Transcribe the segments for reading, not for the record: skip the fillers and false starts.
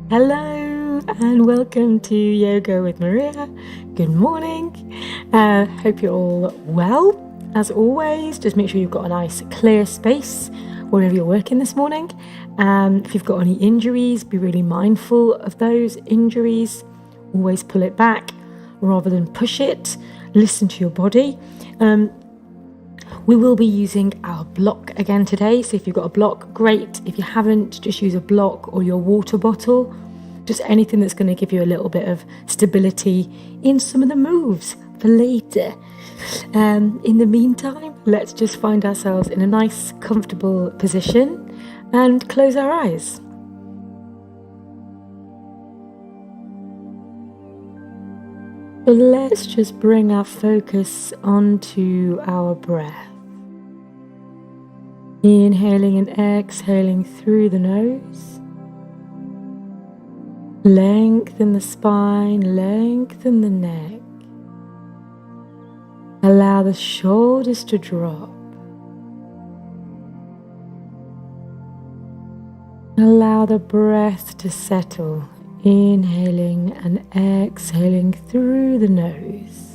Hello and welcome to Yoga with Maria. Good morning. Hope you're all well. As always, just make sure you've got a nice clear space wherever you're working this morning. If you've got any injuries, be really mindful of those injuries. Always pull it back rather than push it. Listen to your body. We will be using our block again today. So if you've got a block, great. If you haven't, just use a block or your water bottle. Just anything that's going to give you a little bit of stability in some of the moves for later. In the meantime, let's just find ourselves in a nice, comfortable position and close our eyes. So let's just bring our focus onto our breath. Inhaling and exhaling through the nose. Lengthen the spine, lengthen the neck. Allow the shoulders to drop. Allow the breath to settle, inhaling and exhaling through the nose.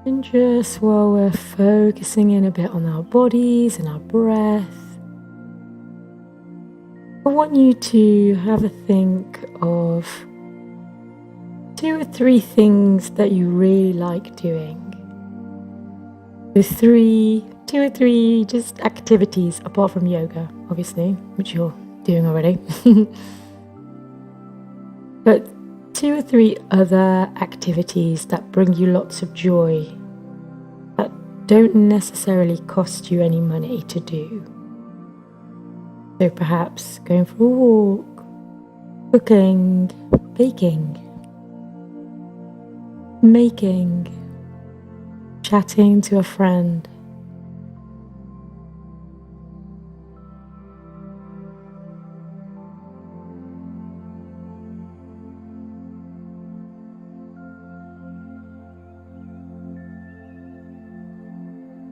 And just while we're focusing in a bit on our bodies and our breath, I want you to have a think of 2 or 3 things that you really like doing. So 2 or 3 just activities apart from yoga, obviously, which you're doing already. But 2 or 3 other activities that bring you lots of joy, that don't necessarily cost you any money to do. So perhaps going for a walk, cooking, baking, making, chatting to a friend.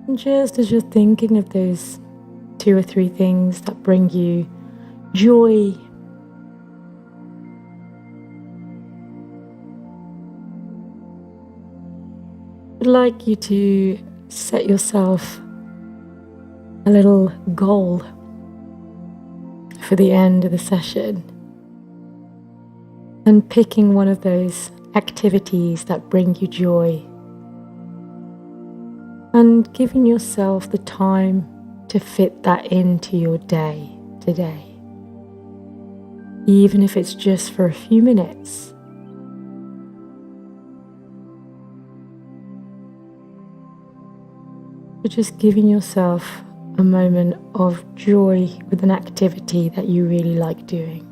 And just as you're thinking of those 2 or 3 things that bring you joy, I'd like you to set yourself a little goal for the end of the session and picking one of those activities that bring you joy and giving yourself the time to fit that into your day today, even if it's just for a few minutes. But just giving yourself a moment of joy with an activity that you really like doing.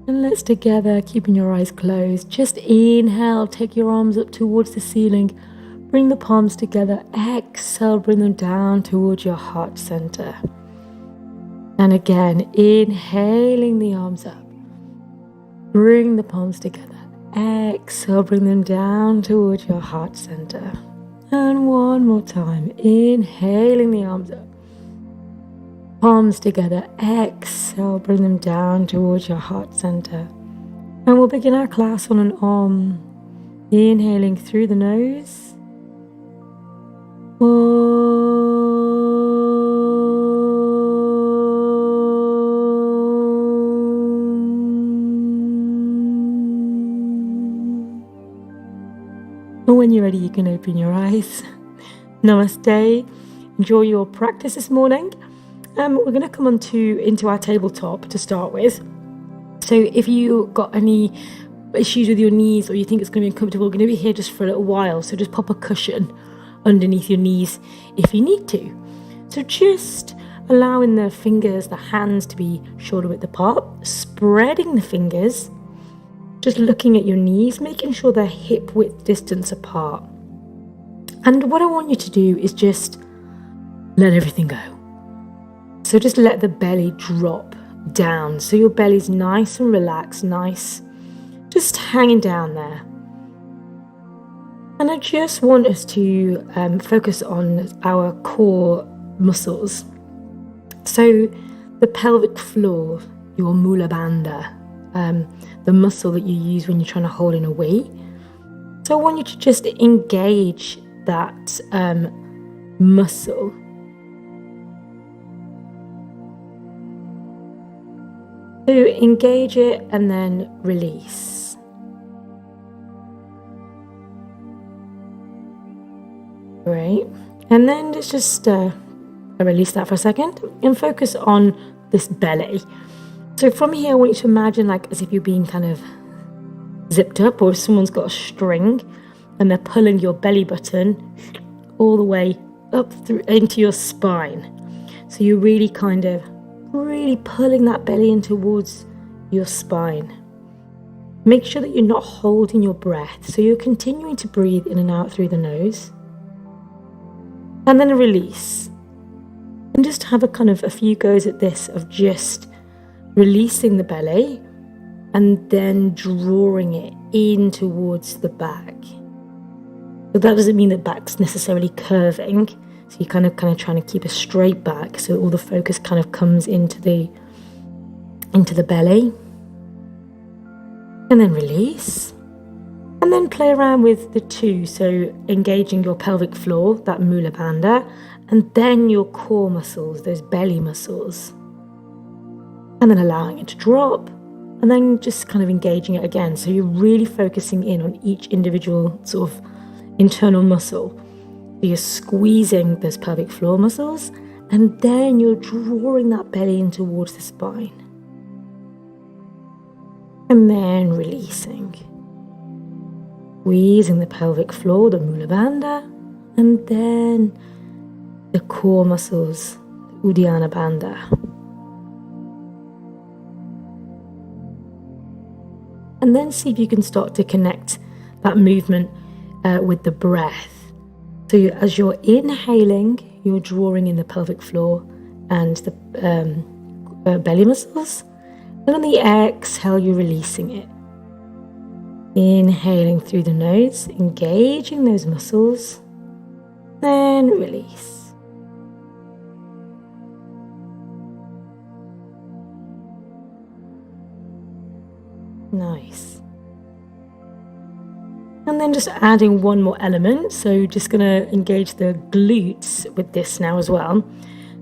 And let's together, keeping your eyes closed, just inhale, take your arms up towards the ceiling, bring the palms together, exhale, bring them down towards your heart center. And again, inhaling the arms up, bring the palms together, exhale, bring them down towards your heart center. And one more time, inhaling the arms up. Palms together, exhale, bring them down towards your heart center. And we'll begin our class on an Om. Inhaling through the nose. And when you're ready, you can open your eyes. Namaste. Enjoy your practice this morning. We're going to come into our tabletop to start with. So if you got any issues with your knees or you think it's going to be uncomfortable, we're going to be here just for a little while. So just pop a cushion underneath your knees if you need to. So just allowing the fingers, the hands to be shoulder width apart, spreading the fingers, just looking at your knees, making sure they're hip width distance apart. And what I want you to do is just let everything go. So just let the belly drop down. So your belly's nice and relaxed, nice, just hanging down there. And I just want us to focus on our core muscles. So the pelvic floor, your mula bandha, the muscle that you use when you're trying to hold in a weight. So I want you to just engage that muscle. So engage it and then release. Great. And then let's just release that for a second and focus on this belly. So from here, I want you to imagine like as if you're being kind of zipped up, or if someone's got a string and they're pulling your belly button all the way up through into your spine. So you're really pulling that belly in towards your spine. Make sure that you're not holding your breath. So you're continuing to breathe in and out through the nose. And then a release. And just have a few goes at this of just releasing the belly and then drawing it in towards the back. But that doesn't mean that back's necessarily curving. So you're kind of trying to keep a straight back, so all the focus kind of comes into the belly. And then release. And then play around with the two, so engaging your pelvic floor, that mula bandha, and then your core muscles, those belly muscles. And then allowing it to drop, and then just kind of engaging it again. So you're really focusing in on each individual sort of internal muscle. So you're squeezing those pelvic floor muscles, and then you're drawing that belly in towards the spine. And then releasing. Squeezing the pelvic floor, the mula bandha, and then the core muscles, the uddiyana bandha. And then see if you can start to connect that movement with the breath. So as you're inhaling, you're drawing in the pelvic floor and the belly muscles. And on the exhale, you're releasing it. Inhaling through the nose, engaging those muscles, then release. Nice. And then just adding one more element. So just going to engage the glutes with this now as well.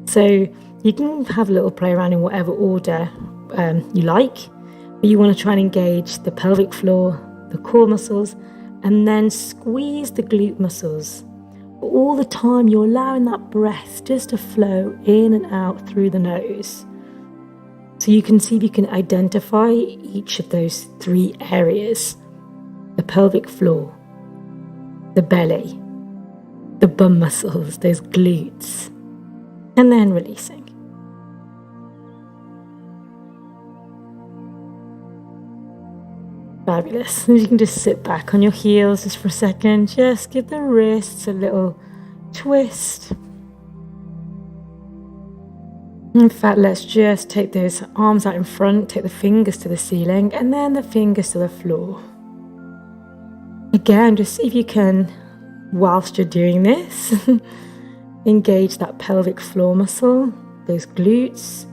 So you can have a little play around in whatever order you like, but you want to try and engage the pelvic floor, the core muscles, and then squeeze the glute muscles. But all the time you're allowing that breath just to flow in and out through the nose. So you can see if you can identify each of those three areas: the pelvic floor, the belly, the bum muscles, those glutes, and then releasing. Fabulous. And you can just sit back on your heels just for a second. Just give the wrists a little twist. In fact, let's just take those arms out in front, take the fingers to the ceiling, and then the fingers to the floor. Again, just see if you can, whilst you're doing this, engage that pelvic floor muscle, those glutes,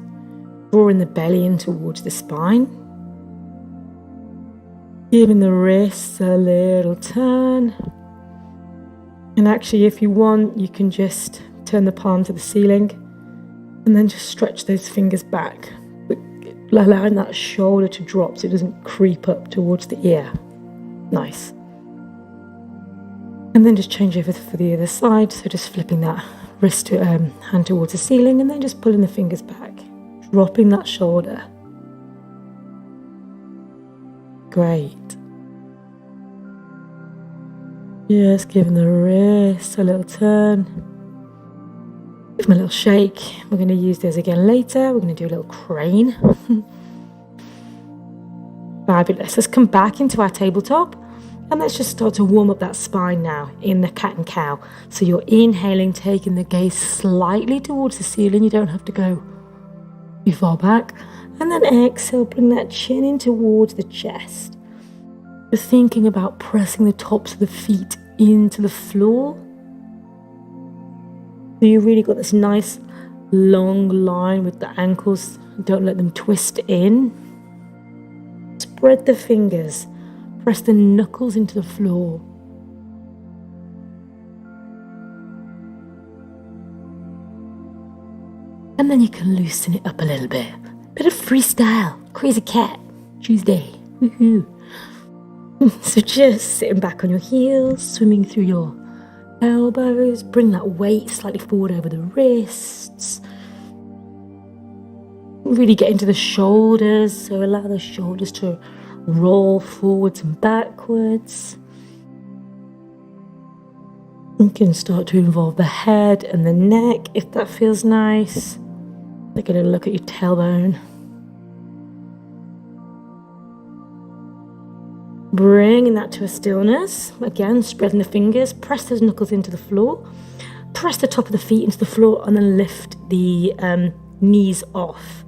drawing the belly in towards the spine. Giving the wrists a little turn. And actually, if you want, you can just turn the palm to the ceiling and then just stretch those fingers back, allowing that shoulder to drop so it doesn't creep up towards the ear. Nice. And then just change over for the other side. So just flipping that wrist to hand towards the ceiling, and then just pulling the fingers back, dropping that shoulder. Great. Just giving the wrist a little turn. Give them a little shake. We're going to use those again later. We're going to do a little crane. Fabulous. Let's come back into our tabletop and let's just start to warm up that spine now in the cat and cow. So you're inhaling, taking the gaze slightly towards the ceiling. You don't have to go too far back. And then exhale, bring that chin in towards the chest. You're thinking about pressing the tops of the feet into the floor. So you really got this nice long line with the ankles. Don't let them twist in. Spread the fingers. Press the knuckles into the floor. And then you can loosen it up a little bit. Bit of freestyle. Crazy cat. Tuesday. Woohoo. So just sitting back on your heels, swimming through your elbows. Bring that weight slightly forward over the wrists. Really get into the shoulders. So allow the shoulders to roll forwards and backwards. You can start to involve the head and the neck if that feels nice. Take a little look at your tailbone. Bringing that to a stillness. Again, spreading the fingers. Press those knuckles into the floor. Press the top of the feet into the floor and then lift the knees off.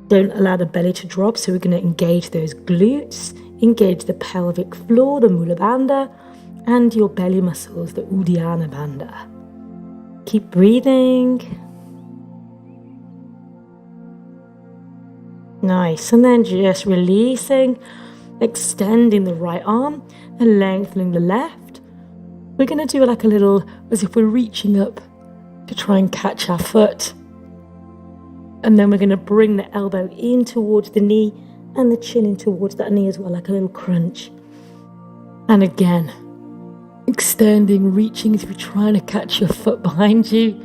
Don't allow the belly to drop, so we're going to engage those glutes, engage the pelvic floor, the Mula Bandha, and your belly muscles, the Uddiyana Bandha. Keep breathing. Nice, and then just releasing, extending the right arm and lengthening the left. We're going to do like a little, as if we're reaching up to try and catch our foot. And then we're going to bring the elbow in towards the knee and the chin in towards that knee as well, like a little crunch. And again, extending, reaching as if you're trying to catch your foot behind you.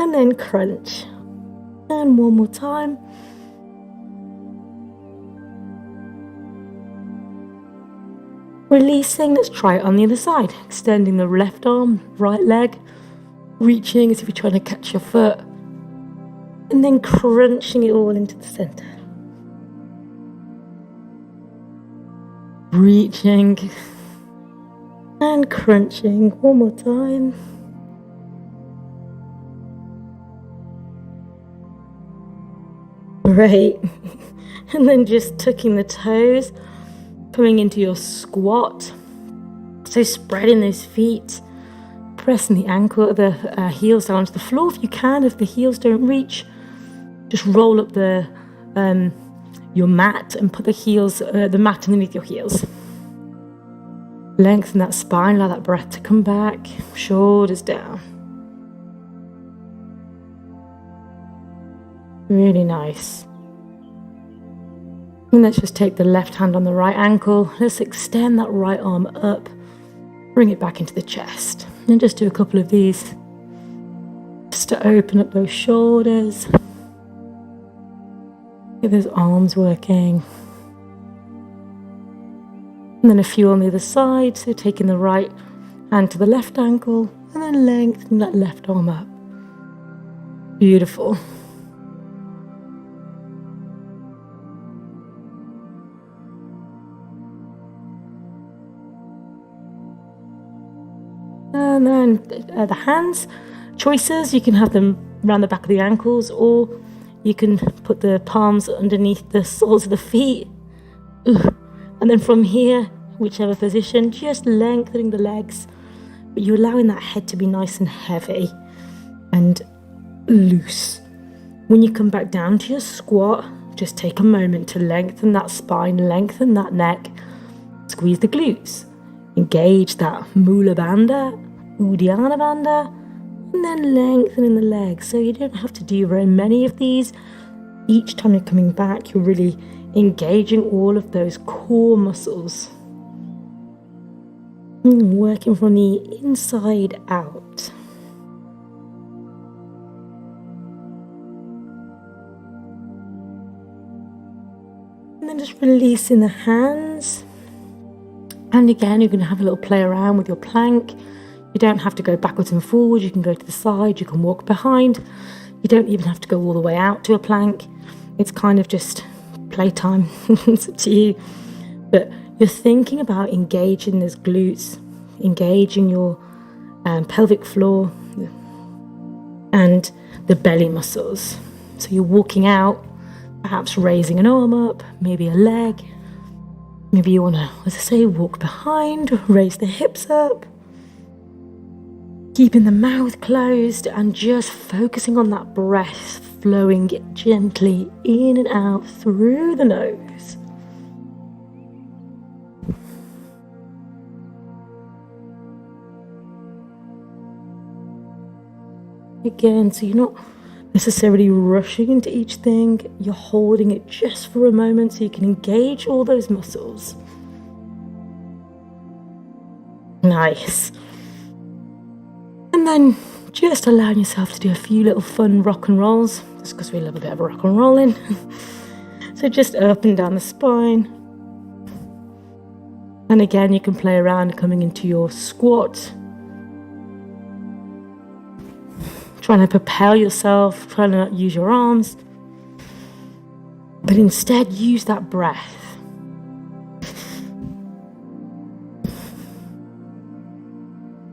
And then crunch. And one more time. Releasing, let's try it on the other side. Extending the left arm, right leg, reaching as if you're trying to catch your foot. And then crunching it all into the center. Reaching and crunching one more time. Great. And then just tucking the toes, coming into your squat. So spreading those feet, pressing the ankle, the heels down onto the floor if you can. If the heels don't reach, just roll up your mat and put the mat underneath your heels. Lengthen that spine, allow that breath to come back. Shoulders down. Really nice. And let's just take the left hand on the right ankle. Let's extend that right arm up. Bring it back into the chest. And just do a couple of these. Just to open up those shoulders. Get those arms working. And then a few on the other side. So taking the right hand to the left ankle. And then lengthen that left arm up. Beautiful. And then the hands, choices, you can have them around the back of the ankles, or you can put the palms underneath the soles of the feet. And then from here, whichever position, just lengthening the legs, but you're allowing that head to be nice and heavy and loose. When you come back down to your squat, just take a moment to lengthen that spine, lengthen that neck, squeeze the glutes, engage that Mula Bandha, Uddiyana Bandha, and then lengthening the legs. So you don't have to do very many of these. Each time you're coming back, you're really engaging all of those core muscles. Working from the inside out. And then just releasing the hands. And again, you're going to have a little play around with your plank. You don't have to go backwards and forwards. You can go to the side. You can walk behind. You don't even have to go all the way out to a plank. It's kind of just playtime. It's up to you. But you're thinking about engaging those glutes, engaging your pelvic floor and the belly muscles. So you're walking out, perhaps raising an arm up, maybe a leg. Maybe you want to, as I say, walk behind, raise the hips up, keeping the mouth closed and just focusing on that breath flowing gently in and out through the nose. Again, so you're not necessarily rushing into each thing, you're holding it just for a moment so you can engage all those muscles. Nice. And then just allowing yourself to do a few little fun rock and rolls, just because we love a bit of rock and rolling. So just up and down the spine. And again, you can play around coming into your squat, trying to propel yourself, trying to not use your arms, but instead use that breath.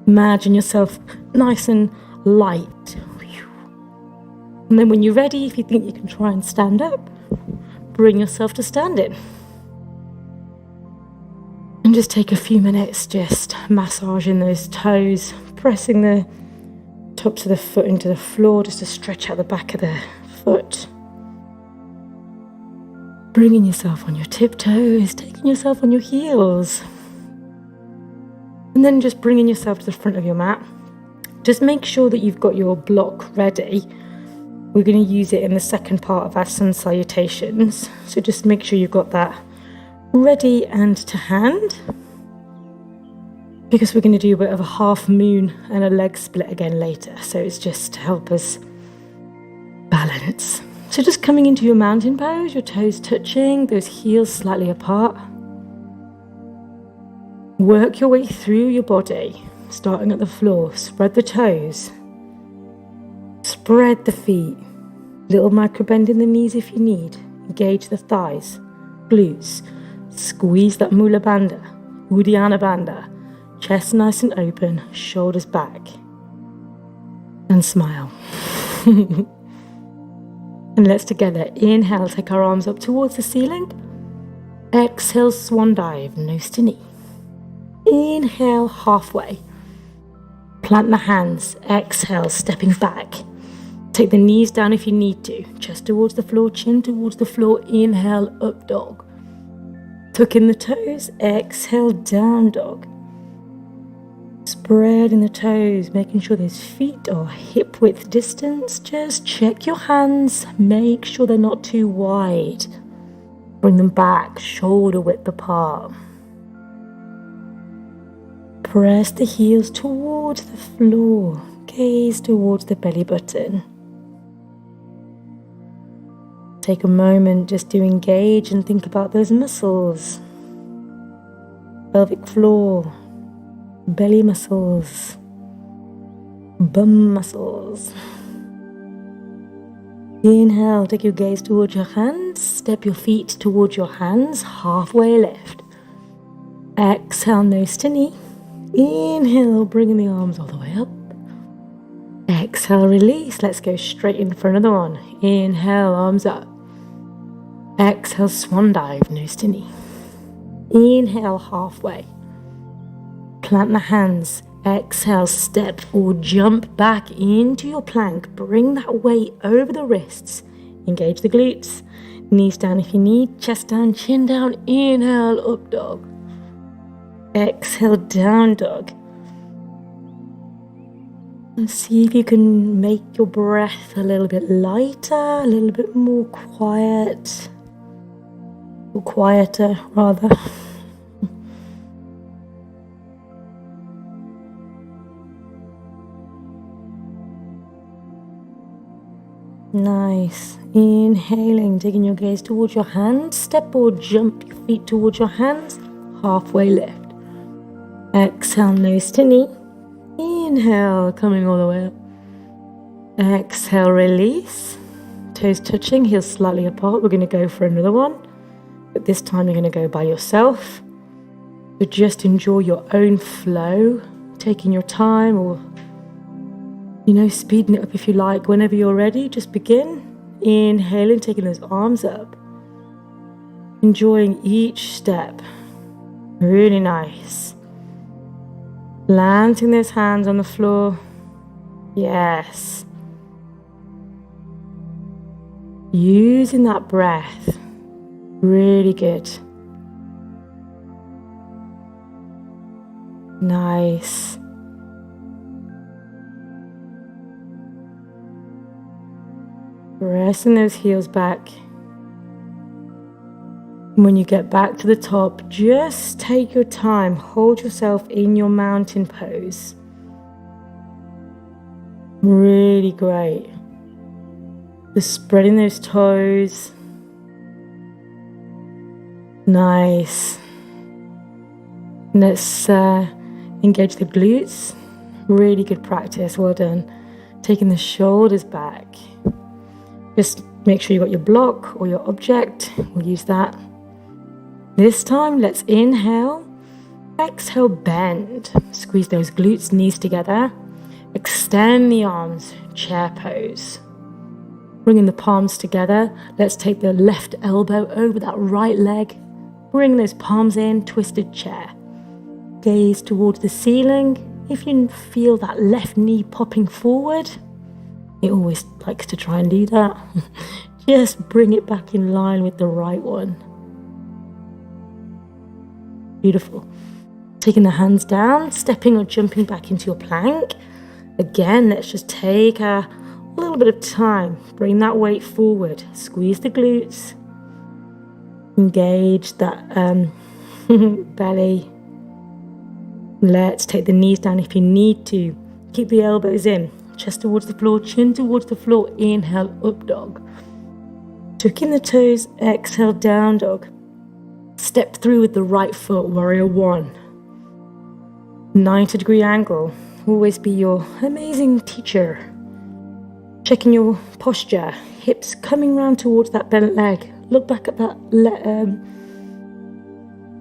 Imagine yourself nice and light. And then when you're ready, if you think you can try and stand up, bring yourself to standing. And just take a few minutes just massaging those toes, pressing the tops of the foot into the floor just to stretch out the back of the foot. Bringing yourself on your tiptoes, taking yourself on your heels. And then just bringing yourself to the front of your mat. Just make sure that you've got your block ready. We're going to use it in the second part of our sun salutations. So just make sure you've got that ready and to hand. Because we're going to do a bit of a half moon and a leg split again later. So it's just to help us balance. So just coming into your mountain pose, your toes touching, those heels slightly apart. Work your way through your body, starting at the floor. Spread the toes. Spread the feet. Little micro bend in the knees if you need. Engage the thighs, glutes. Squeeze that Mula Bandha, Uddiyana Bandha. Chest nice and open, shoulders back. And smile. And let's together inhale, take our arms up towards the ceiling. Exhale, swan dive, nose to knee. Inhale, halfway. Plant the hands. Exhale, stepping back. Take the knees down if you need to. Chest towards the floor, chin towards the floor. Inhale, up dog. Tuck in the toes. Exhale, down dog. Spreading the toes, making sure those feet are hip width distance. Just check your hands. Make sure they're not too wide. Bring them back, shoulder width apart. Press the heels towards the floor. Gaze towards the belly button. Take a moment just to engage and think about those muscles. Pelvic floor, belly muscles, bum muscles. Inhale, take your gaze towards your hands. Step your feet towards your hands, halfway lift. Exhale, nose to knee. Inhale, bringing the arms all the way up. Exhale, release. Let's go straight in for another one. Inhale, arms up. Exhale, swan dive, nose to knee. Inhale, halfway. Plant the hands. Exhale, step or jump back into your plank. Bring that weight over the wrists. Engage the glutes. Knees down if you need. Chest down, chin down. Inhale, up dog. Exhale, down dog. And see if you can make your breath a little bit lighter, a little bit more quiet. Or quieter, rather. Nice. Inhaling, taking your gaze towards your hands. Step or jump your feet towards your hands. Halfway lift. Exhale, nose to knee. Inhale, coming all the way up. Exhale, release. Toes touching, heels slightly apart. We're going to go for another one. But this time you're going to go by yourself. So just enjoy your own flow, taking your time, or, speeding it up if you like. Whenever you're ready, just begin. Inhaling, taking those arms up. Enjoying each step. Really nice. Planting those hands on the floor. Yes. Using that breath. Really good. Nice. Pressing those heels back. When you get back to the top, just take your time. Hold yourself in your mountain pose. Really great. Just spreading those toes. Nice. Let's engage the glutes. Really good practice. Well done. Taking the shoulders back. Just make sure you got your block or your object. We'll use that. This time, let's inhale. Exhale, bend. Squeeze those glutes, knees together. Extend the arms, chair pose. Bringing the palms together. Let's take the left elbow over that right leg. Bring those palms in, twisted chair. Gaze towards the ceiling. If you feel that left knee popping forward, it always likes to try and do that. Just bring it back in line with the right one. Beautiful. Taking the hands down, stepping or jumping back into your plank. Again, let's just take a little bit of time. Bring that weight forward. Squeeze the glutes. Engage that belly. Let's take the knees down if you need to. Keep the elbows in. Chest towards the floor, chin towards the floor. Inhale, up dog. Tuck in the toes. Exhale, down dog. Step through with the right foot, warrior one. 90-degree angle. Always be your amazing teacher. Checking your posture. Hips coming round towards that bent leg. Look back at that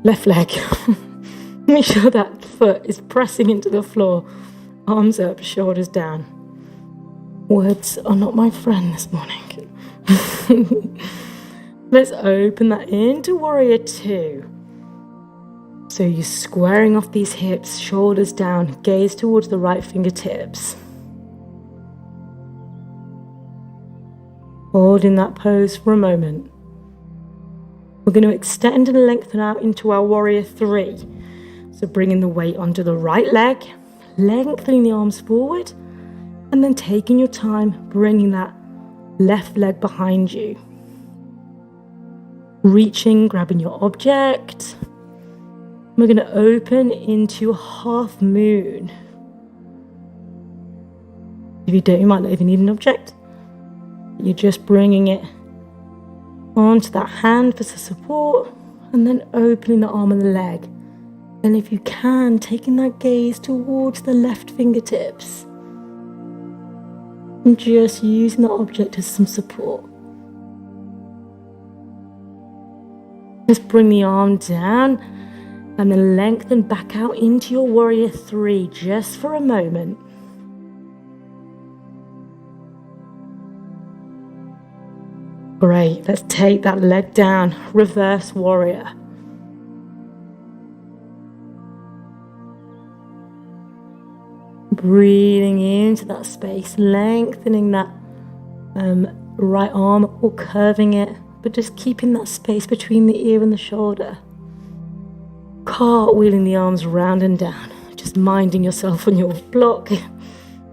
left leg. Make sure that foot is pressing into the floor. Arms up, shoulders down. Words are not my friend this morning. Let's open that into warrior two. So you're squaring off these hips, shoulders down, gaze towards the right fingertips. Holding that pose for a moment. We're going to extend and lengthen out into our warrior three. So bringing the weight onto the right leg, lengthening the arms forward, and then taking your time, bringing that left leg behind you. Reaching, grabbing your object. We're going to open into half moon. If you don't, you might not even need an object. You're just bringing it onto that hand for support, and then opening the arm and the leg. And if you can, taking that gaze towards the left fingertips. And just using the object as some support. Just bring the arm down and then lengthen back out into your warrior three just for a moment. Great, let's take that leg down, reverse warrior. Breathing into that space, lengthening that right arm or curving it, but just keeping that space between the ear and the shoulder. Cartwheeling the arms round and down, just minding yourself on your block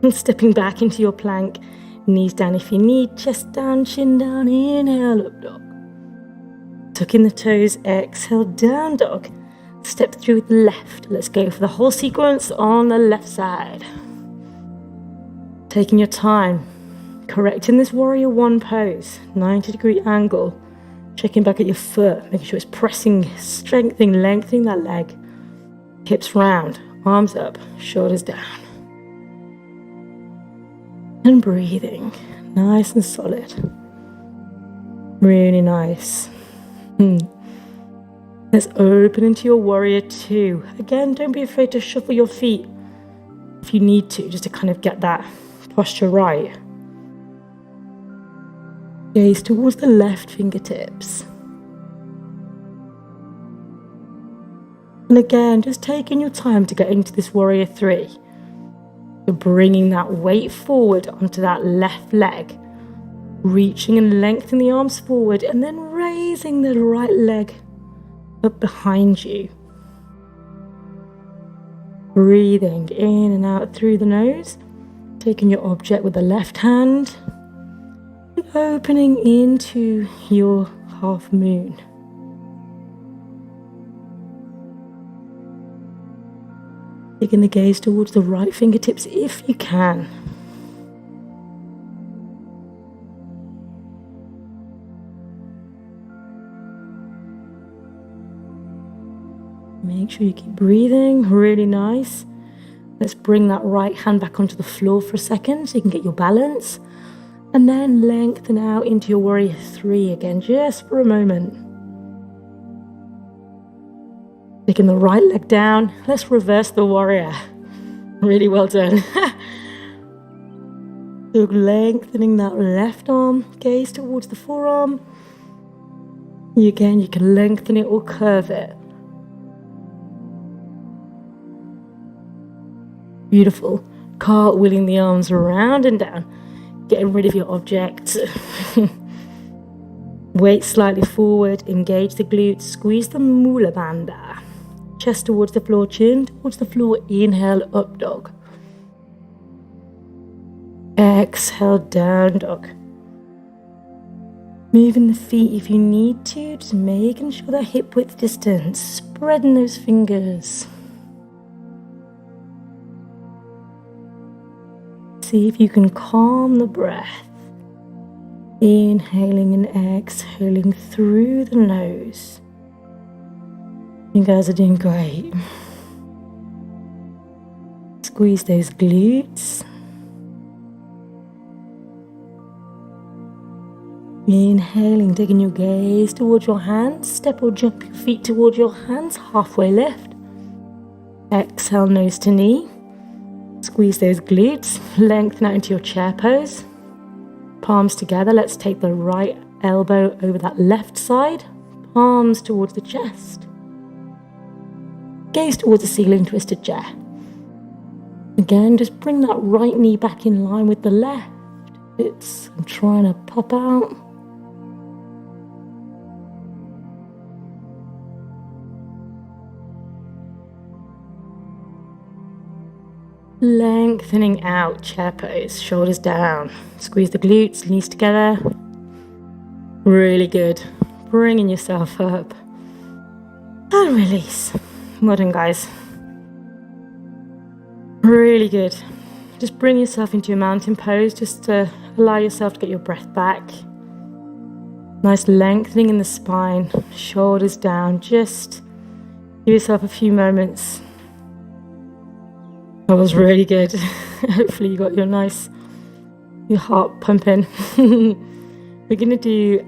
and stepping back into your plank. Knees down if you need, chest down, chin down, inhale, up dog. Tuck in the toes, exhale, down dog. Step through with the left. Let's go for the whole sequence on the left side. Taking your time, correcting this warrior one pose, 90-degree angle. Checking back at your foot, making sure it's pressing, strengthening, lengthening that leg. Hips round, arms up, shoulders down. And breathing nice and solid. Really nice. Let's open into your warrior two. Again, don't be afraid to shuffle your feet if you need to, just to kind of get that posture right. Gaze towards the left fingertips. And again, just taking your time to get into this warrior three. So bringing that weight forward onto that left leg. Reaching and lengthening the arms forward and then raising the right leg up behind you. Breathing in and out through the nose. Taking your object with the left hand. And opening into your half moon. Taking the gaze towards the right fingertips if you can. Make sure you keep breathing, really nice. Let's bring that right hand back onto the floor for a second so you can get your balance. And then lengthen out into your warrior three again, just for a moment. Taking the right leg down, let's reverse the warrior. Really well done. So lengthening that left arm, gaze towards the forearm. Again, you can lengthen it or curve it. Beautiful. Cartwheeling the arms around and down. Getting rid of your object. Weight slightly forward. Engage the glutes. Squeeze the Mula Bandha. Chest towards the floor. Chin towards the floor. Inhale, up dog. Exhale, down dog. Moving the feet if you need to. Just making sure they're hip width distance. Spreading those fingers. See if you can calm the breath. Inhaling and exhaling through the nose. You guys are doing great. Squeeze those glutes. Inhaling, taking your gaze towards your hands. Step or jump your feet towards your hands. Halfway lift. Exhale, nose to knee. Squeeze those glutes, lengthen out into your chair pose. Palms together, let's take the right elbow over that left side. Palms towards the chest. Gaze towards the ceiling, twisted chair. Again, just bring that right knee back in line with the left. I'm trying to pop out. Lengthening out, chair pose, shoulders down. Squeeze the glutes, knees together. Really good. Bringing yourself up. And release. Well done, guys. Really good. Just bring yourself into your mountain pose, just to allow yourself to get your breath back. Nice lengthening in the spine, shoulders down. Just give yourself a few moments. That was really good. Hopefully you got your heart pumping. We're going to do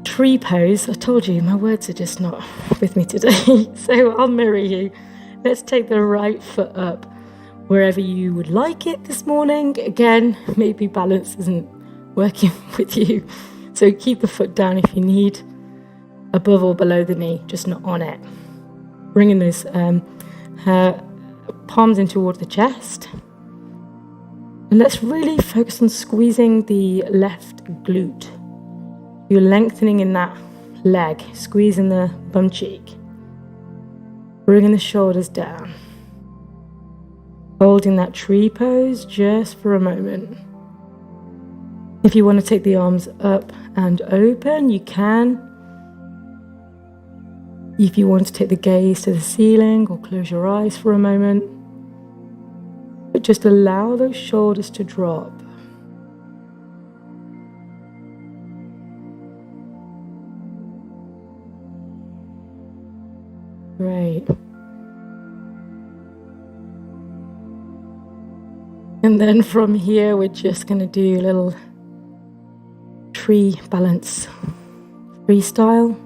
tree pose. I told you, my words are just not with me today. So I'll mirror you. Let's take the right foot up wherever you would like it this morning. Again, maybe balance isn't working with you. So keep the foot down if you need, above or below the knee, just not on it. Bringing those palms in towards the chest. And let's really focus on squeezing the left glute. You're lengthening in that leg, squeezing the bum cheek. Bringing the shoulders down. Holding that tree pose just for a moment. If you want to take the arms up and open, you can. If you want to take the gaze to the ceiling or close your eyes for a moment, but just allow those shoulders to drop. Great. And then from here, we're just going to do a little tree balance freestyle.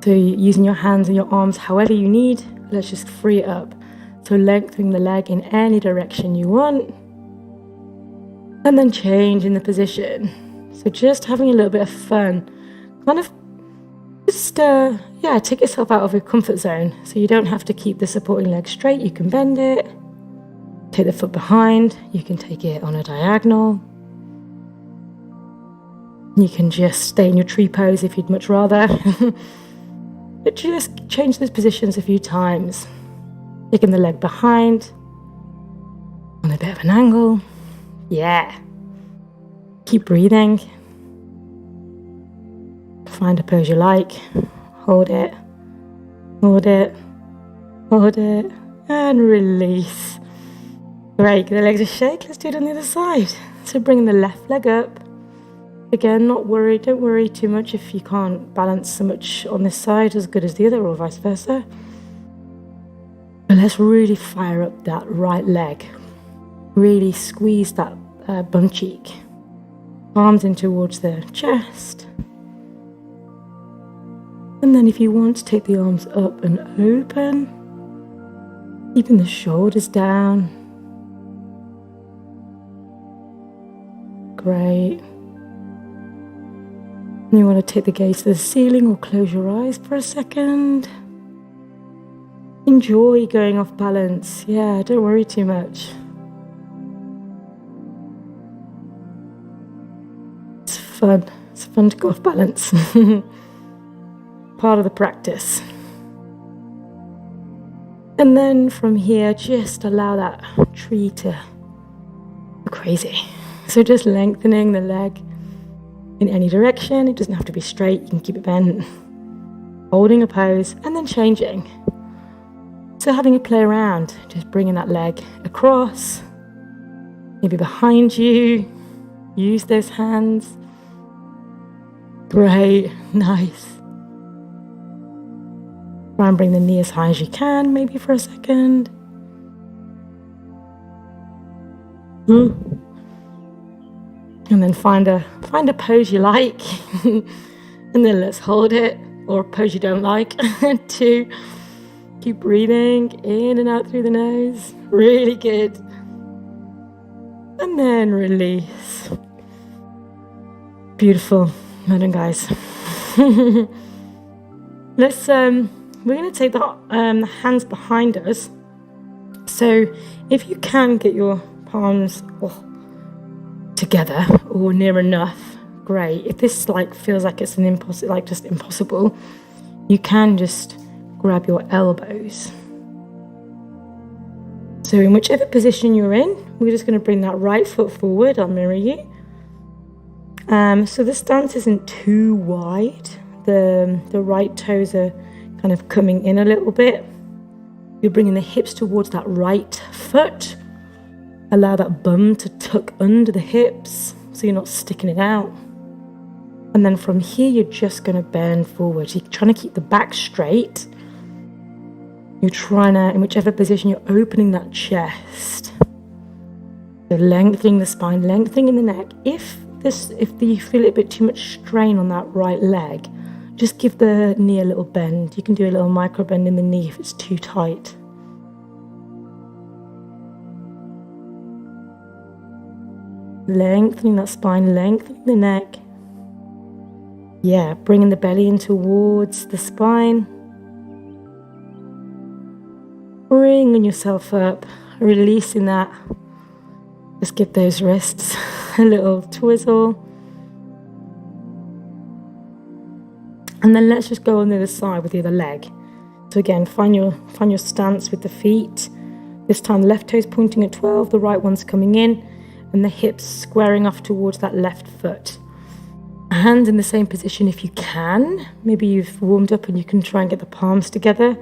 So using your hands and your arms however you need, let's just free it up. So lengthening the leg in any direction you want. And then changing the position. So just having a little bit of fun. Kind of just, take yourself out of your comfort zone. So you don't have to keep the supporting leg straight. You can bend it. Take the foot behind. You can take it on a diagonal. You can just stay in your tree pose if you'd much rather. But just change those positions a few times. Taking the leg behind. On a bit of an angle. Yeah. Keep breathing. Find a pose you like. Hold it. Hold it. Hold it. And release. Great. Give the legs a shake. Let's do it on the other side. So bring the left leg up. Again, don't worry too much if you can't balance so much on this side as good as the other or vice versa. But let's really fire up that right leg. Really squeeze that bum cheek. Palms in towards the chest. And then if you want to take the arms up and open, keeping the shoulders down. Great. And you want to take the gaze to the ceiling or close your eyes for a second. Enjoy going off balance. Yeah, don't worry too much. It's fun. It's fun to go off balance. Part of the practice. And then from here, just allow that tree to go crazy. So just lengthening the leg in any direction. It doesn't have to be straight. You can keep it bent. Holding a pose and then changing. So having a play around, just bringing that leg across, maybe behind you. Use those hands. Great, nice. Try and bring the knee as high as you can, maybe for a second. And then find a pose you like. And then let's hold it, or a pose you don't like. 2. Keep breathing in and out through the nose. Really good. And then release. Beautiful. Well done, guys. Let's we're going to take the hands behind us. So if you can get your palms together or near enough, great. If this feels like it's just impossible, you can just grab your elbows. So in whichever position you're in, we're just going to bring that right foot forward. I'll mirror you. So the stance isn't too wide. The right toes are kind of coming in a little bit. You're bringing the hips towards that right foot. Allow that bum to tuck under the hips so you're not sticking it out. And then from here, you're just going to bend forward. You're trying to keep the back straight. You're trying to, in whichever position, you're opening that chest. So lengthening the spine, lengthening the neck. If you feel a bit too much strain on that right leg, just give the knee a little bend. You can do a little micro bend in the knee if it's too tight. Lengthening that spine, lengthening the neck. Yeah, bringing the belly in towards the spine. Bringing yourself up, releasing that. Just give those wrists a little twizzle. And then let's just go on the other side with the other leg. So again, find your stance with the feet. This time the left toe's pointing at 12, the right one's coming in, and the hips squaring off towards that left foot. Hands in the same position if you can. Maybe you've warmed up and you can try and get the palms together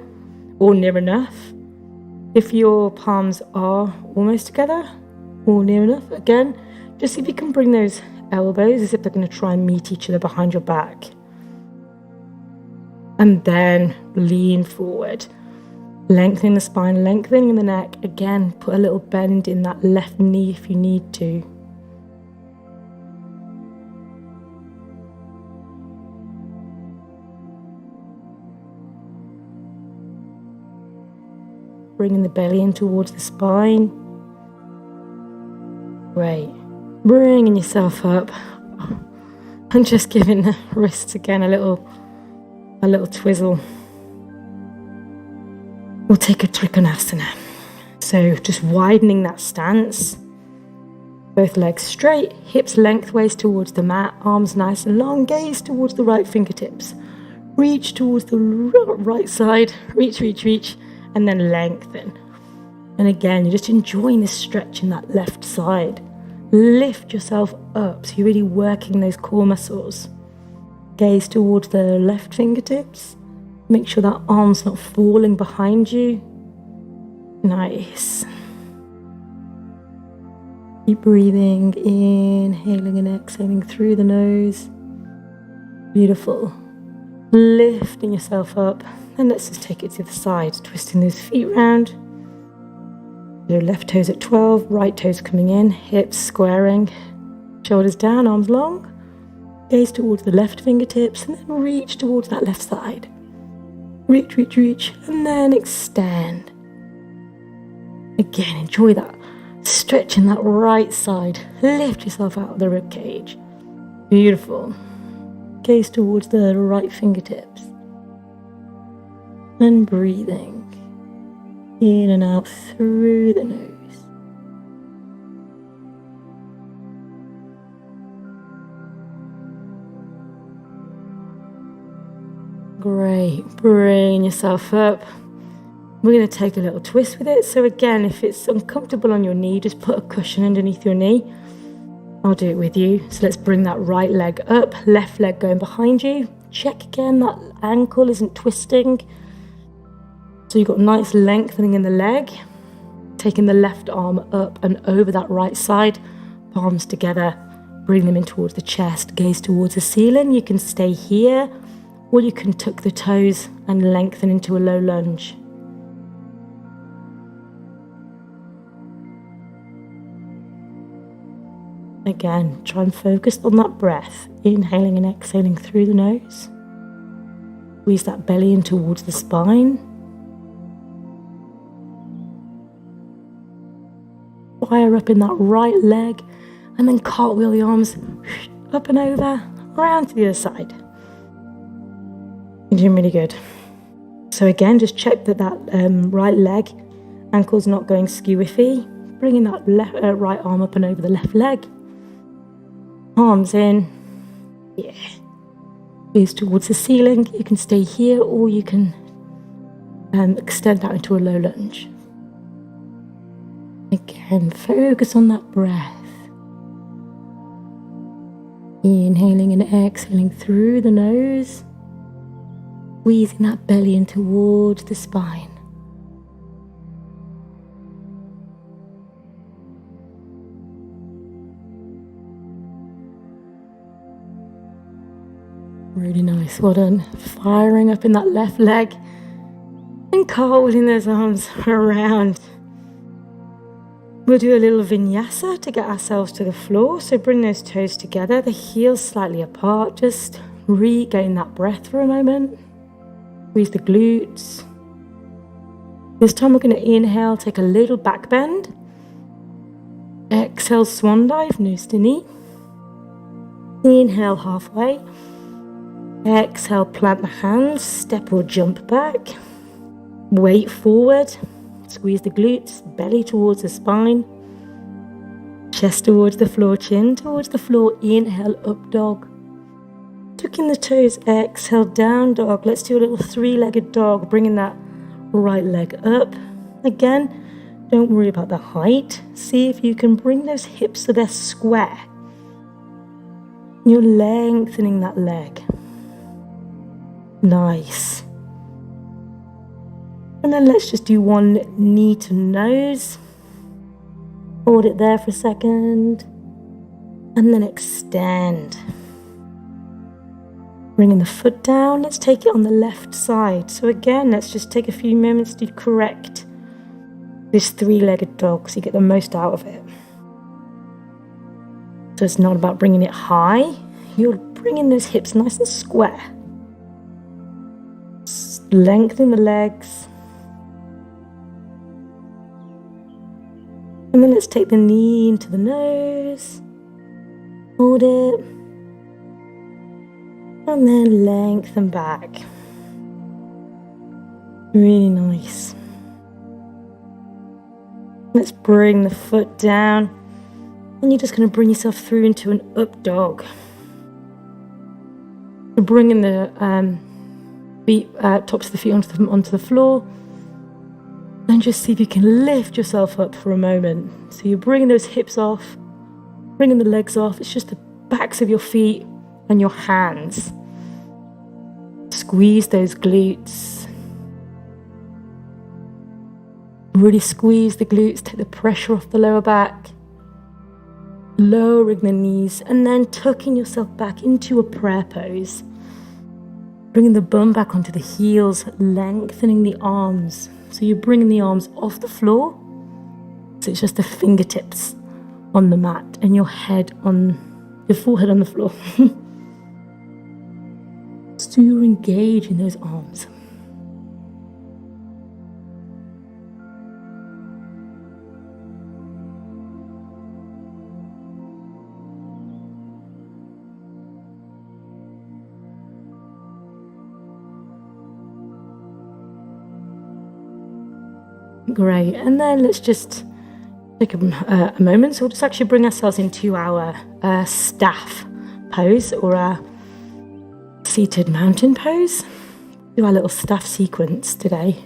or near enough. If your palms are almost together or near enough, again, just see if you can bring those elbows as if they're going to try and meet each other behind your back. And then lean forward. Lengthening the spine, lengthening the neck. Again, put a little bend in that left knee if you need to. Bringing the belly in towards the spine. Great. Bringing yourself up. And just giving the wrists again a little twizzle. We'll take a Trikonasana. So just widening that stance. Both legs straight, hips lengthways towards the mat, arms nice and long, gaze towards the right fingertips. Reach towards the right side, reach, and then lengthen. And again, you're just enjoying this stretch in that left side. Lift yourself up, so you're really working those core muscles. Gaze towards the left fingertips. Make sure that arm's not falling behind you. Nice. Keep breathing, inhaling and exhaling through the nose. Beautiful. Lifting yourself up. And let's just take it to the side, twisting those feet round. So left toes at 12, right toes coming in, hips squaring, shoulders down, arms long. Gaze towards the left fingertips and then reach towards that left side. Reach, and then extend. Again, enjoy that stretch in that right side. Lift yourself out of the rib cage. Beautiful. Gaze towards the right fingertips. And breathing in and out through the nose. Great. Bring yourself up. We're going to take a little twist with it. So again, if it's uncomfortable on your knee, just put a cushion underneath your knee. I'll do it with you. So let's bring that right leg up, left leg going behind you. Check again that ankle isn't twisting. So you've got nice lengthening in the leg. Taking the left arm up and over that right side. Palms together. Bring them in towards the chest. Gaze towards the ceiling. You can stay here, or you can tuck the toes and lengthen into a low lunge. Again, try and focus on that breath. Inhaling and exhaling through the nose. Squeeze that belly in towards the spine. Fire up in that right leg, and then cartwheel the arms up and over, around to the other side. You're doing really good. So again, just check that right leg, ankle's not going skew-iffy. Bringing that right arm up and over the left leg. Arms in. Yeah. Gaze towards the ceiling. You can stay here, or you can extend out into a low lunge. Again, focus on that breath. Inhaling and exhaling through the nose. Squeezing that belly in towards the spine. Really nice, well done. Firing up in that left leg and cartwheeling those arms around. We'll do a little vinyasa to get ourselves to the floor. So bring those toes together, the heels slightly apart. Just regain that breath for a moment. Squeeze the glutes. This time we're going to inhale, take a little back bend. Exhale, swan dive, nose to knee. Inhale halfway. Exhale, plant the hands, step or jump back. Weight forward. Squeeze the glutes, belly towards the spine. Chest towards the floor, chin towards the floor. Inhale, up dog. Tucking the toes, exhale, down dog. Let's do a little three-legged dog, bringing that right leg up. Again, don't worry about the height. See if you can bring those hips so they're square. You're lengthening that leg. Nice. And then let's just do one knee to nose. Hold it there for a second. And then extend. Bringing the foot down, let's take it on the left side. So again, let's just take a few moments to correct this three-legged dog so you get the most out of it. So it's not about bringing it high, you're bringing those hips nice and square. Lengthen the legs. And then let's take the knee into the nose, hold it, and then lengthen back. Really nice. Let's bring the foot down, and you're just going to bring yourself through into an up dog. You're bringing the tops of the feet onto the floor, and just see if you can lift yourself up for a moment. So you're bringing those hips off, bringing the legs off. It's just the backs of your feet and your hands. Squeeze those glutes. Really squeeze the glutes, take the pressure off the lower back. Lowering the knees and then tucking yourself back into a prayer pose. Bringing the bum back onto the heels, lengthening the arms. So you're bringing the arms off the floor. So it's just the fingertips on the mat and your forehead on the floor. So you're engaging those arms. Great, and then let's just take a moment. So we'll just actually bring ourselves into our staff pose, or our seated mountain pose. Do our little staff sequence today.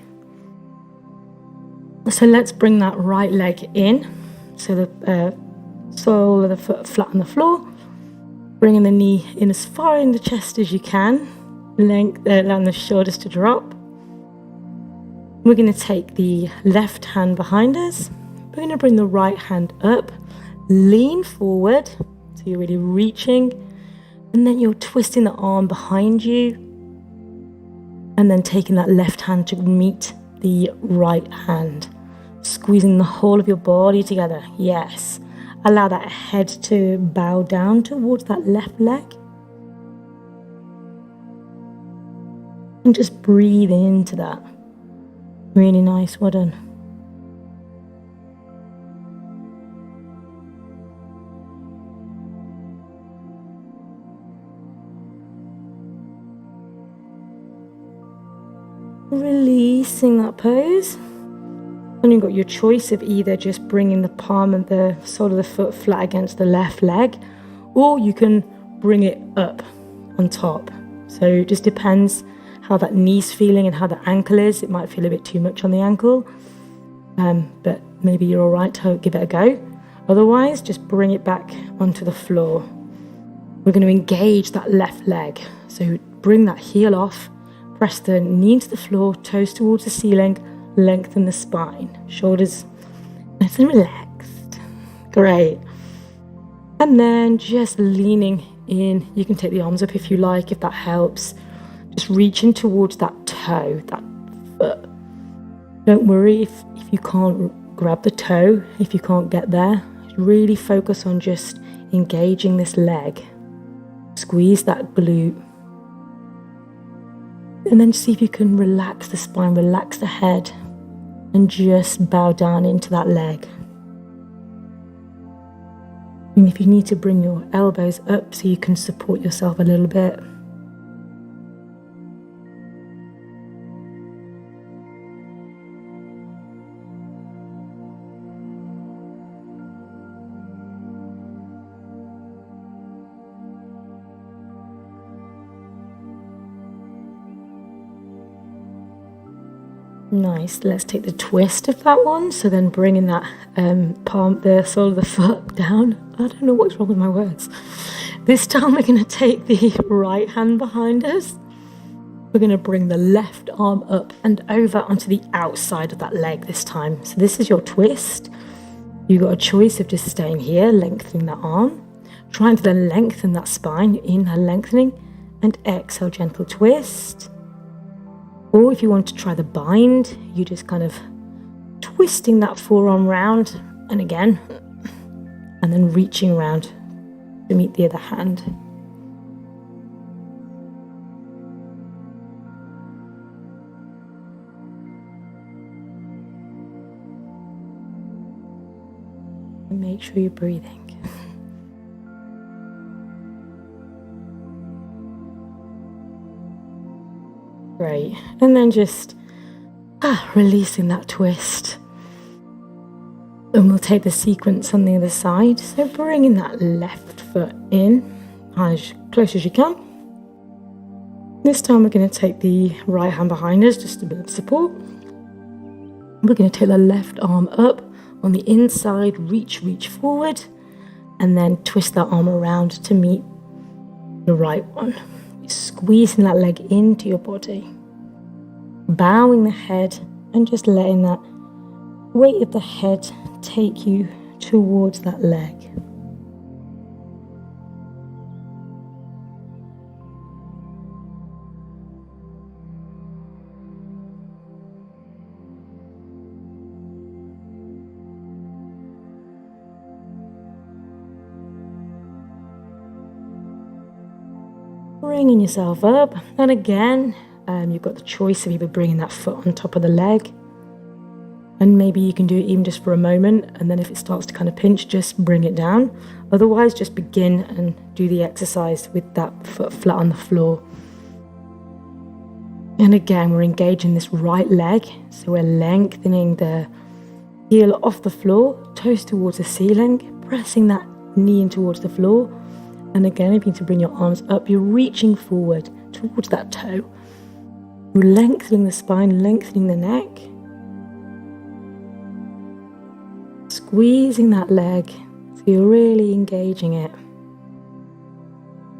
So let's bring that right leg in, so the sole of the foot flat on the floor, bringing the knee in as far in the chest as you can, allow the shoulders to drop. We're going to take the left hand behind us. We're going to bring the right hand up, lean forward, so you're really reaching, and then you're twisting the arm behind you, and then taking that left hand to meet the right hand, squeezing the whole of your body together. Yes, allow that head to bow down towards that left leg, and just breathe into that. Really nice, well done. Releasing that pose. And you've got your choice of either just bringing the palm and the sole of the foot flat against the left leg, or you can bring it up on top. So it just depends how that knee's feeling and how the ankle is. It might feel a bit too much on the ankle, but maybe you're all right to give it a go. Otherwise, just bring it back onto the floor. We're going to engage that left leg. So bring that heel off, press the knee into the floor, toes towards the ceiling, lengthen the spine, shoulders nice and relaxed. Great. And then just leaning in. You can take the arms up if you like, if that helps. Just reaching towards that toe, that foot. Don't worry if you can't grab the toe, if you can't get there. Really focus on just engaging this leg. Squeeze that glute. And then see if you can relax the spine, relax the head, and just bow down into that leg. And if you need to, bring your elbows up so you can support yourself a little bit. Nice. Let's take the twist of that one. So then bringing that the sole of the foot down. I don't know what's wrong with my words. This time we're going to take the right hand behind us. We're going to bring the left arm up and over onto the outside of that leg this time. So this is your twist. You've got a choice of just staying here, lengthening that arm, trying to then lengthen that spine, inhale, lengthening, and exhale, gentle twist. Or if you want to try the bind, you just kind of twisting that forearm round and again, and then reaching around to meet the other hand. And make sure you're breathing. Great. And then just releasing that twist. And we'll take the sequence on the other side. So bringing that left foot in as close as you can. This time we're going to take the right hand behind us, just a bit of support. We're going to take the left arm up on the inside, reach forward, and then twist that arm around to meet the right one. Squeezing that leg into your body, bowing the head and just letting that weight of the head take you towards that leg. Bringing yourself up, and again, you've got the choice of either bringing that foot on top of the leg, and maybe you can do it even just for a moment, and then if it starts to kind of pinch, just bring it down. Otherwise, just begin and do the exercise with that foot flat on the floor. And again, we're engaging this right leg, so we're lengthening the heel off the floor, toes towards the ceiling, pressing that knee in towards the floor. And again, if you need to bring your arms up, you're reaching forward towards that toe. You're lengthening the spine, lengthening the neck. Squeezing that leg, so you're really engaging it.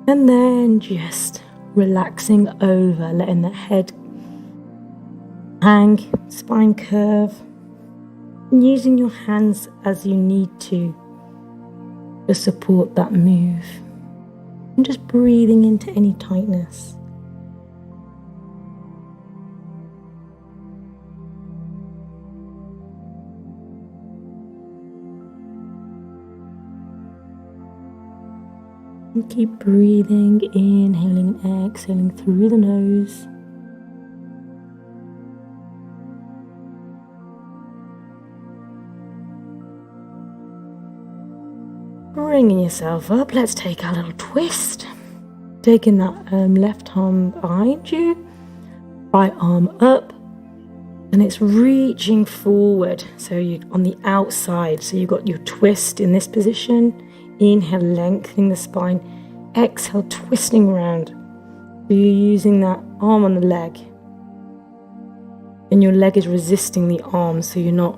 And then just relaxing over, letting the head hang, spine curve. And using your hands as you need to support that move. And just breathing into any tightness. And keep breathing, inhaling and exhaling through the nose. Bringing yourself up, let's take our little twist. Taking that left arm behind you, right arm up, and it's reaching forward. So you're on the outside, so you've got your twist in this position. Inhale, lengthening the spine. Exhale, twisting around. So you're using that arm on the leg, and your leg is resisting the arm, so you're not,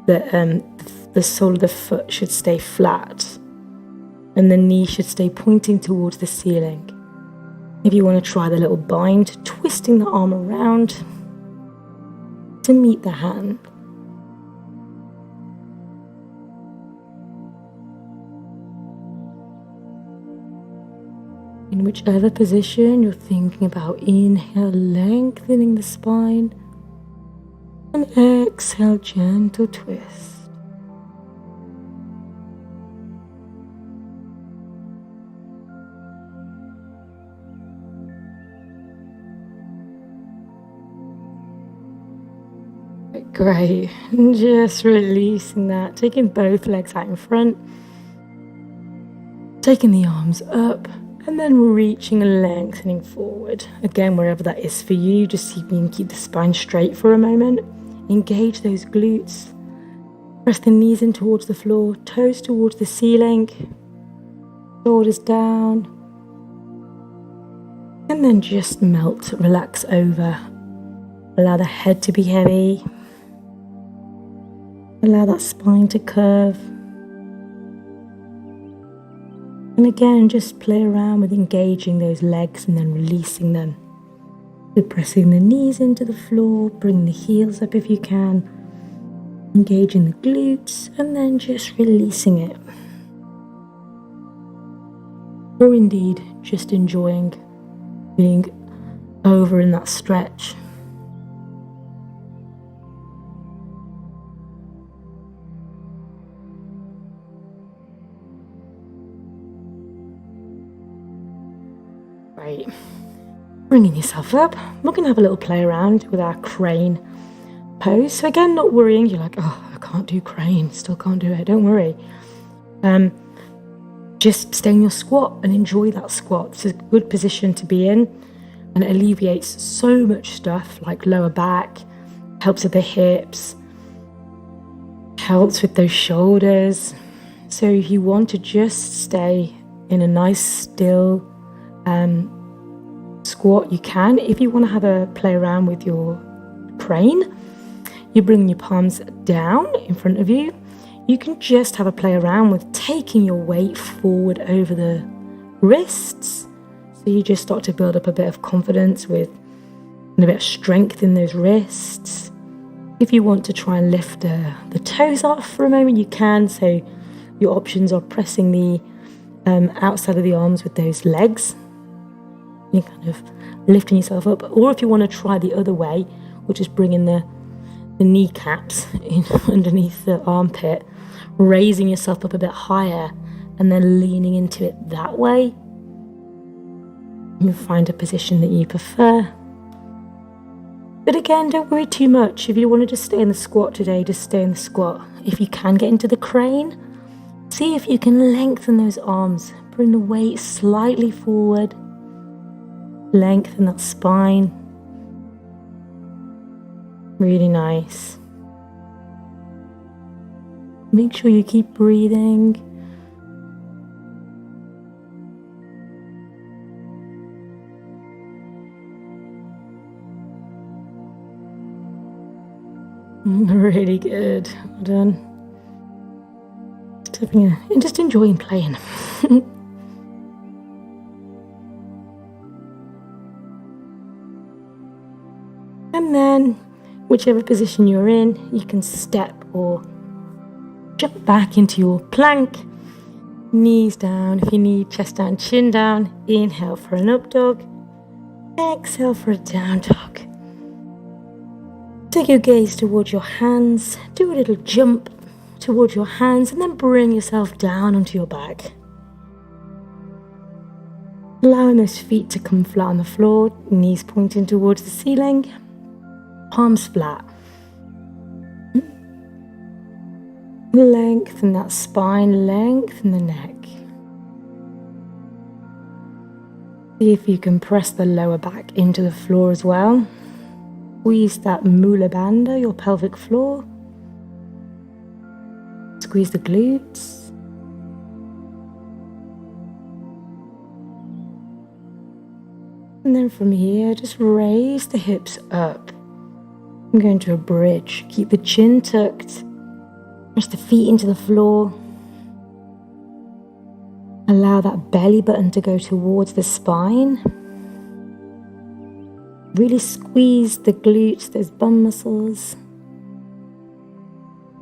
the sole of the foot should stay flat, and the knee should stay pointing towards the ceiling. If you want to try the little bind, twisting the arm around to meet the hand. In whichever position you're thinking about, inhale, lengthening the spine, and exhale, gentle twist. Great, and just releasing that, taking both legs out in front, taking the arms up, and then reaching and lengthening forward. Again, wherever that is for you, just see if you can keep the spine straight for a moment. Engage those glutes, press the knees in towards the floor, toes towards the ceiling, shoulders down, and then just melt, relax over. Allow the head to be heavy. Allow that spine to curve. And again, just play around with engaging those legs and then releasing them. So pressing the knees into the floor, bring the heels up if you can. Engaging the glutes and then just releasing it. Or indeed, just enjoying being over in that stretch. Right, bringing yourself up. We're going to have a little play around with our crane pose. So again, not worrying. You're like, oh, I can't do crane, still can't do it. Don't worry. Just stay in your squat and enjoy that squat. It's a good position to be in, and it alleviates so much stuff like lower back, helps with the hips, helps with those shoulders. So if you want to just stay in a nice still squat, you can. If you want to have a play around with your crane, you bring your palms down in front of you. You can just have a play around with taking your weight forward over the wrists. So you just start to build up a bit of confidence with and a bit of strength in those wrists. If you want to try and lift the toes off for a moment, you can. So your options are pressing the outside of the arms with those legs. You're kind of lifting yourself up. Or if you want to try the other way, which is bringing the kneecaps in underneath the armpit, raising yourself up a bit higher and then leaning into it that way. You'll find a position that you prefer. But again, don't worry too much. If you want to just stay in the squat today, just stay in the squat. If you can get into the crane, see if you can lengthen those arms. Bring the weight slightly forward. Lengthen that spine. Really nice. Make sure you keep breathing. Really good. Well done. Just enjoying playing. And then, whichever position you're in, you can step or jump back into your plank. Knees down if you need, chest down, chin down. Inhale for an up dog. Exhale for a down dog. Take your gaze towards your hands. Do a little jump towards your hands and then bring yourself down onto your back. Allowing those feet to come flat on the floor, knees pointing towards the ceiling, palms flat. Lengthen that spine, lengthen the neck. See if you can press the lower back into the floor as well. Squeeze that mula bandha, your pelvic floor. Squeeze the glutes. And then from here, just raise the hips up. I'm going to a bridge. Keep the chin tucked. Press the feet into the floor. Allow that belly button to go towards the spine. Really squeeze the glutes, those bum muscles.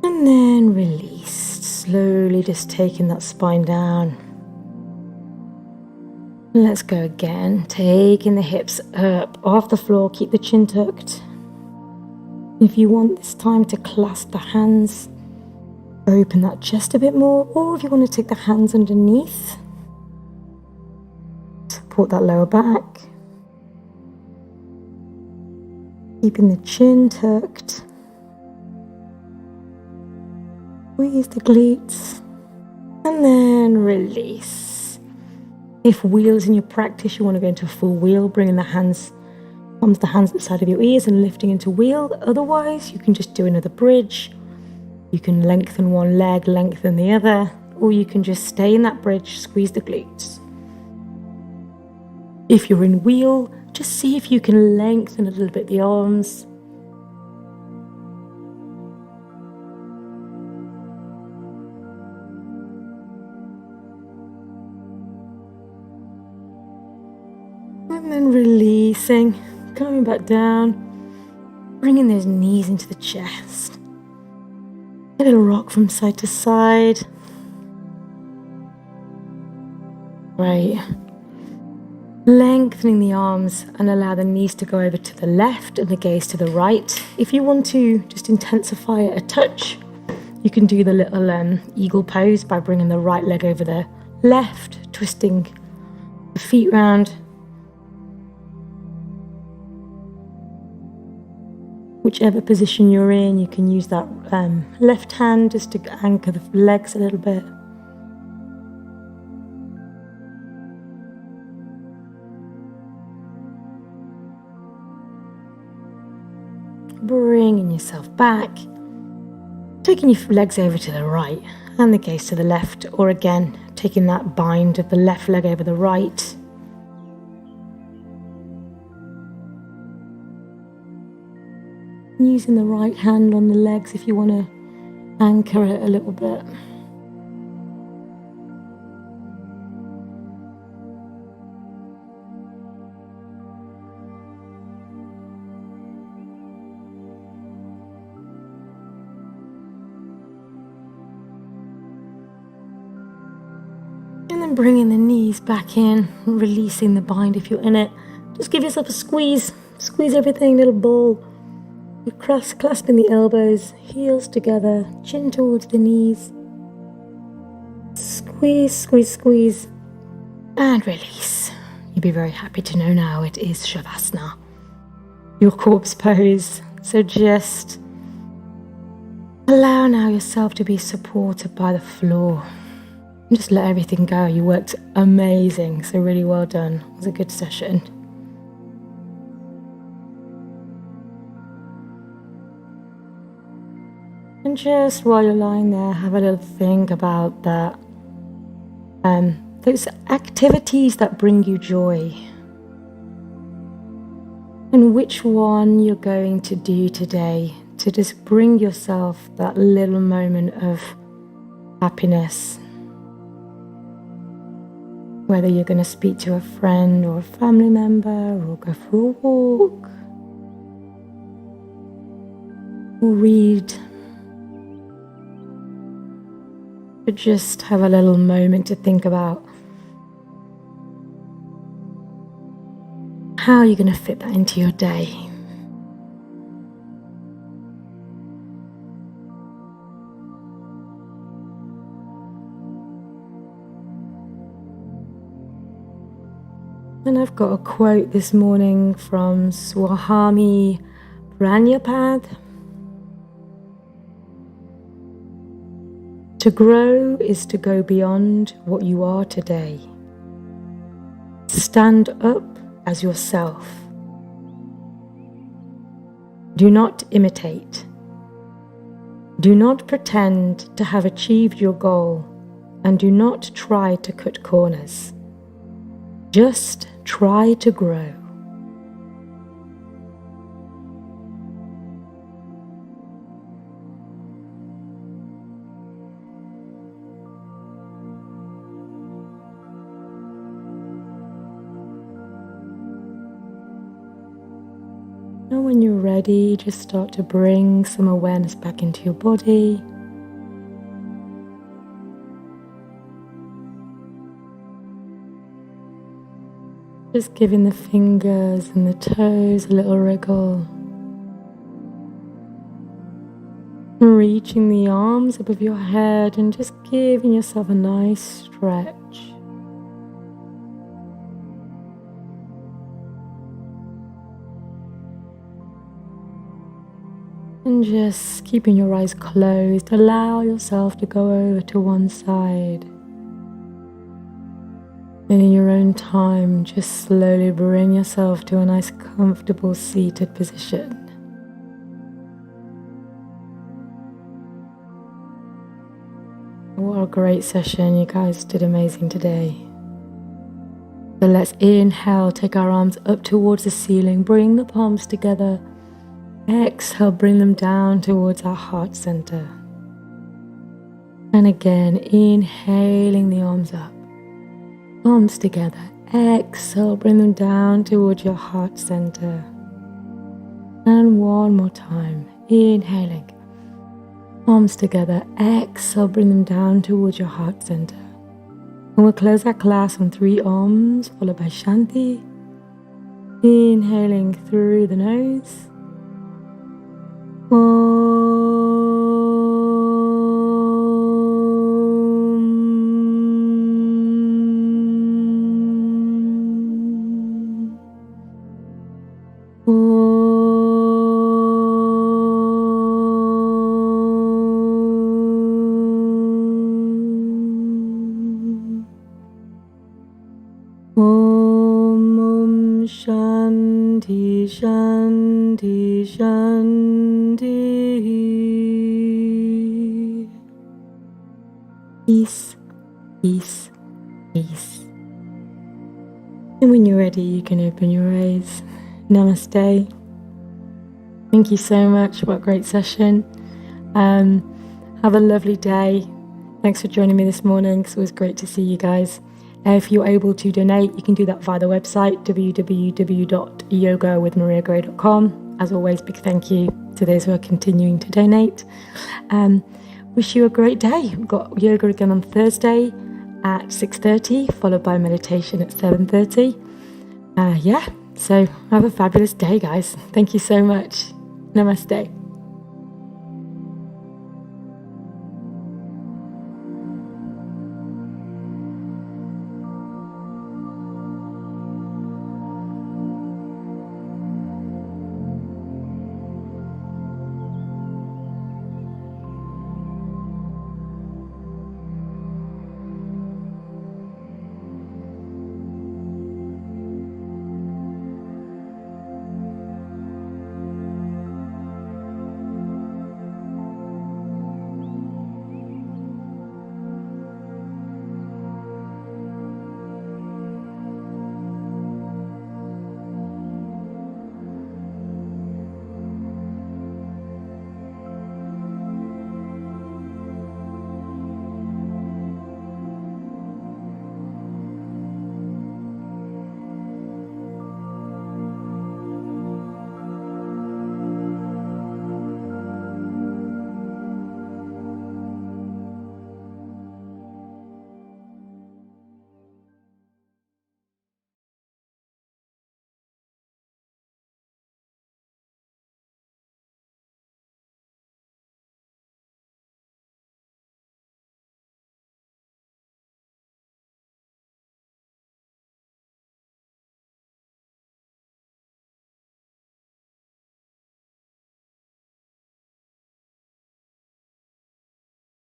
And then release. Slowly just taking that spine down. Let's go again. Taking the hips up off the floor. Keep the chin tucked. If you want this time to clasp the hands, open that chest a bit more. Or if you want to take the hands underneath, support that lower back. Keeping the chin tucked. Squeeze the glutes. And then release. If wheels in your practice, you want to go into a full wheel, bringing the hands, palms the hands at the side of your ears and lifting into wheel. Otherwise, you can just do another bridge. You can lengthen one leg, lengthen the other, or you can just stay in that bridge, squeeze the glutes. If you're in wheel, just see if you can lengthen a little bit the arms. And then releasing, coming back down, bringing those knees into the chest. A little rock from side to side. Right. Lengthening the arms and allow the knees to go over to the left and the gaze to the right. If you want to just intensify it a touch, you can do the little eagle pose by bringing the right leg over the left, twisting the feet round. Whichever position you're in, you can use that left hand just to anchor the legs a little bit. Bringing yourself back, taking your legs over to the right and the gaze to the left, or again, taking that bind of the left leg over the right. Using the right hand on the legs if you want to anchor it a little bit. And then bringing the knees back in, releasing the bind if you're in it. Just give yourself a squeeze. Squeeze everything, little ball. You're clasping the elbows, heels together, chin towards the knees. Squeeze, squeeze, squeeze. And release. You'll be very happy to know now it is Shavasana, your corpse pose. So just allow now yourself to be supported by the floor. Just let everything go. You worked amazing, so really well done. It was a good session. And just while you're lying there, have a little think about that. Those activities that bring you joy. And which one you're going to do today to just bring yourself that little moment of happiness. Whether you're going to speak to a friend or a family member or go for a walk or read. But just have a little moment to think about how you're going to fit that into your day. And I've got a quote this morning from Swami Pranyapad. To grow is to go beyond what you are today. Stand up as yourself. Do not imitate. Do not pretend to have achieved your goal, and do not try to cut corners. Just try to grow. And when you're ready, just start to bring some awareness back into your body. Just giving the fingers and the toes a little wriggle. Reaching the arms above your head and just giving yourself a nice stretch. And just keeping your eyes closed, allow yourself to go over to one side. And in your own time, just slowly bring yourself to a nice comfortable seated position. What a great session, you guys did amazing today. So let's inhale, take our arms up towards the ceiling, bring the palms together. Exhale, bring them down towards our heart center. And again, inhaling the arms up. Palms together. Exhale, bring them down towards your heart center. And one more time. Inhaling. Palms together. Exhale, bring them down towards your heart center. And we'll close our class on 3 Oms, followed by Shanti. Inhaling through the nose. Om Shanti Shanti Shanti. Peace, peace, peace. And when you're ready, you can open your eyes. Namaste. Thank you so much. What a great session. Have a lovely day. Thanks for joining me this morning. It's always great to see you guys. If you're able to donate, you can do that via the website, www.yogawithmariagray.com. As always, big thank you to those who are continuing to donate. Wish you a great day. We've got yoga again on Thursday at 6:30, followed by meditation at 7:30. So have a fabulous day, guys. Thank you so much. Namaste.